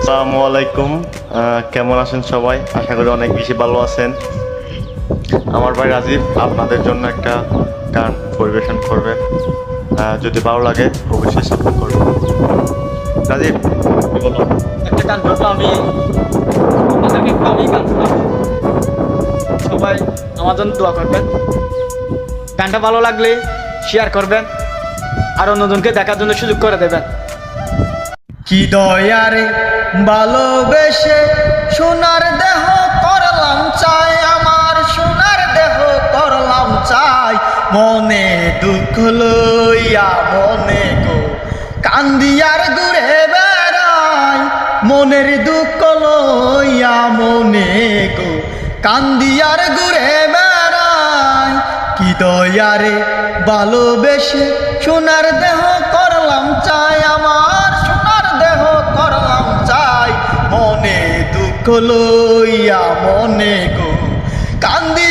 আসসালামু আলাইকুম। কেমন আছেন সবাই? আশা করি অনেক বেশি ভালো আছেন। আমার ভাই রাজীব আপনাদের জন্য একটা গান পরিবেশন করবে। যদি ভালো লাগে অবশ্যই সাপোর্ট করবেন। রাজীব, কি বলো? একটা গান করবো আমি, আপনাদেরকে একটু আমি গান শোনাবো। সবাই আমার জন্য দোয়া করবেন। গানটা ভালো লাগলে শেয়ার করবেন আর অন্যজনকে দেখার জন্য সুযোগ করে দেবেন। কি দয়ারে ভালোবেসে সোনার দেহ করলাম চাই, আমার সোনার দেহ করলাম চাই। মনে দুঃখ লইয়া মনে গো কান্দিয়ার ঘুরে বেড়াই, মনের দুঃখ লইয়া মনে গো কান্দিয়ার ঘুরে বেড়াই। কি দয়ারে ভালোবেসে সোনার দেহ করলাম চাই, আমার সোনার দেহ করলাম চাই। মনে দুঃখ লইয়া মনে গো কান্দি